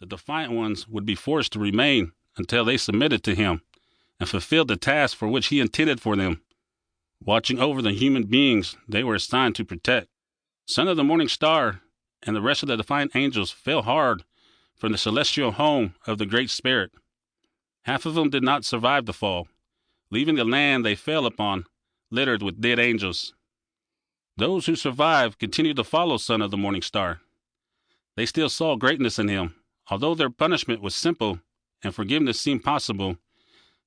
The defiant ones would be forced to remain until they submitted to him and fulfilled the task for which he intended for them, watching over the human beings they were assigned to protect. Son of the Morning Star and the rest of the defiant angels fell hard from the celestial home of the Great Spirit. Half of them did not survive the fall, leaving the land they fell upon littered with dead angels. Those who survived continued to follow Son of the Morning Star. They still saw greatness in him. Although their punishment was simple and forgiveness seemed possible,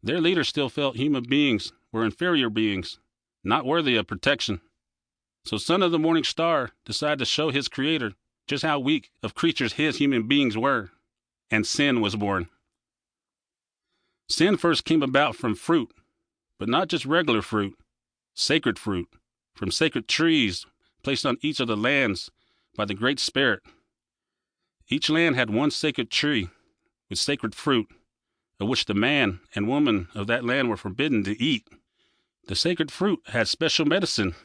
their leader still felt human beings were inferior beings, not worthy of protection. So Son of the Morning Star decided to show his creator just how weak of creatures his human beings were, and sin was born. Sin first came about from fruit, but not just regular fruit, sacred fruit, from sacred trees placed on each of the lands by the Great Spirit. Each land had one sacred tree with sacred fruit, of which the man and woman of that land were forbidden to eat. The sacred fruit had special medicine,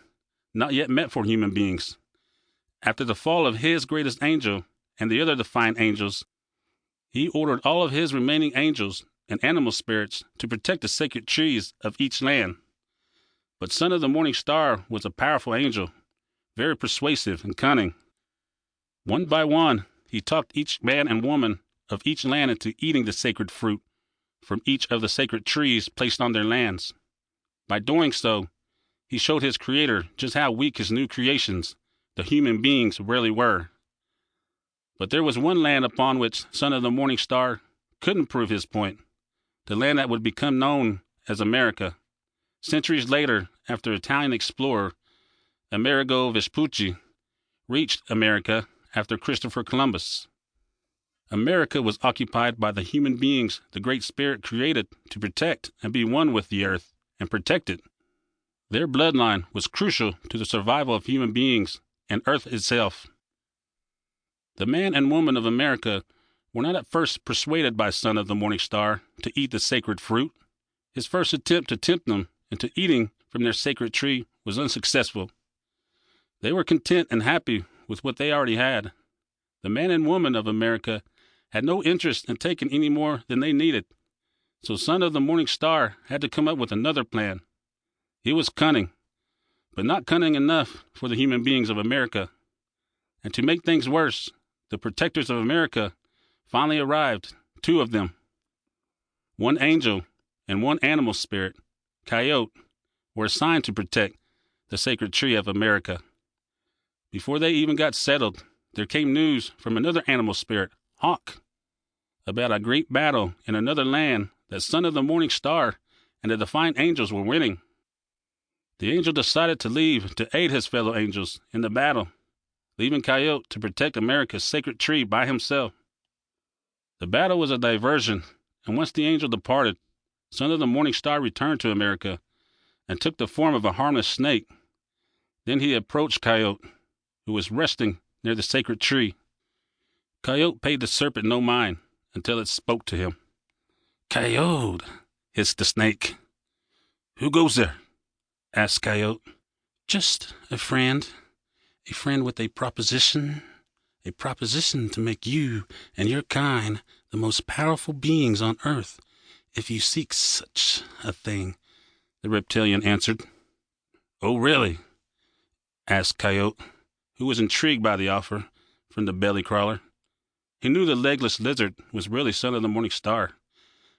not yet meant for human beings. After the fall of his greatest angel and the other defiant angels, he ordered all of his remaining angels and animal spirits to protect the sacred trees of each land. But Son of the Morning Star was a powerful angel, very persuasive and cunning. One by one, he talked each man and woman of each land into eating the sacred fruit from each of the sacred trees placed on their lands. By doing so, he showed his creator just how weak his new creations, the human beings, really were. But there was one land upon which Son of the Morning Star couldn't prove his point, the land that would become known as America. Centuries later, after Italian explorer Amerigo Vespucci reached America after Christopher Columbus. America was occupied by the human beings the Great Spirit created to protect and be one with the earth and protect it. Their bloodline was crucial to the survival of human beings and Earth itself. The man and woman of America were not at first persuaded by Son of the Morning Star to eat the sacred fruit. His first attempt to tempt them into eating from their sacred tree was unsuccessful. They were content and happy with what they already had. The man and woman of America had no interest in taking any more than they needed, so Son of the Morning Star had to come up with another plan. He was cunning, but not cunning enough for the human beings of America. And to make things worse, the protectors of America finally arrived, 2 of them. One angel and one animal spirit, Coyote, were assigned to protect the sacred tree of America. Before they even got settled, there came news from another animal spirit, Hawk, about a great battle in another land that Son of the Morning Star and the defiant angels were winning. The angel decided to leave to aid his fellow angels in the battle, leaving Coyote to protect America's sacred tree by himself. The battle was a diversion, and once the angel departed, Son of the Morning Star returned to America and took the form of a harmless snake. Then he approached Coyote, who was resting near the sacred tree. Coyote paid the serpent no mind until it spoke to him. "Coyote," hissed the snake. "Who goes there?" asked Coyote. "Just a friend with a proposition to make you and your kind the most powerful beings on earth, if you seek such a thing," the reptilian answered. "Oh, really?" asked Coyote, who was intrigued by the offer from the belly crawler. He knew the legless lizard was really Son of the Morning Star,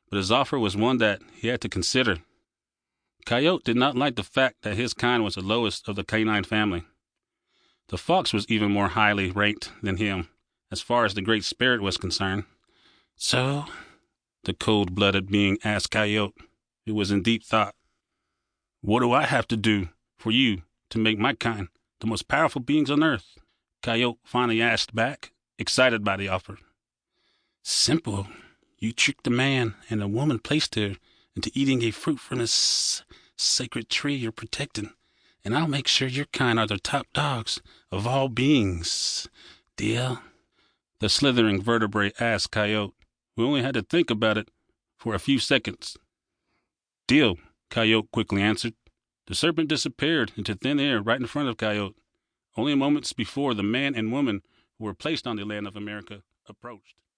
but his offer was one that he had to consider. Coyote did not like the fact that his kind was the lowest of the canine family. The fox was even more highly ranked than him, as far as the Great Spirit was concerned. "So?" the cold-blooded being asked Coyote, who was in deep thought. "What do I have to do for you to make my kind the most powerful beings on earth?" Coyote finally asked back, excited by the offer. "Simple. You tricked the man and the woman placed here into eating a fruit from this sacred tree you're protecting, and I'll make sure your kind are the top dogs of all beings. Deal?" The slithering vertebrae asked Coyote, who only had to think about it for a few seconds. "Deal," Coyote quickly answered. The serpent disappeared into thin air right in front of Coyote, only moments before the man and woman who were placed on the land of America approached.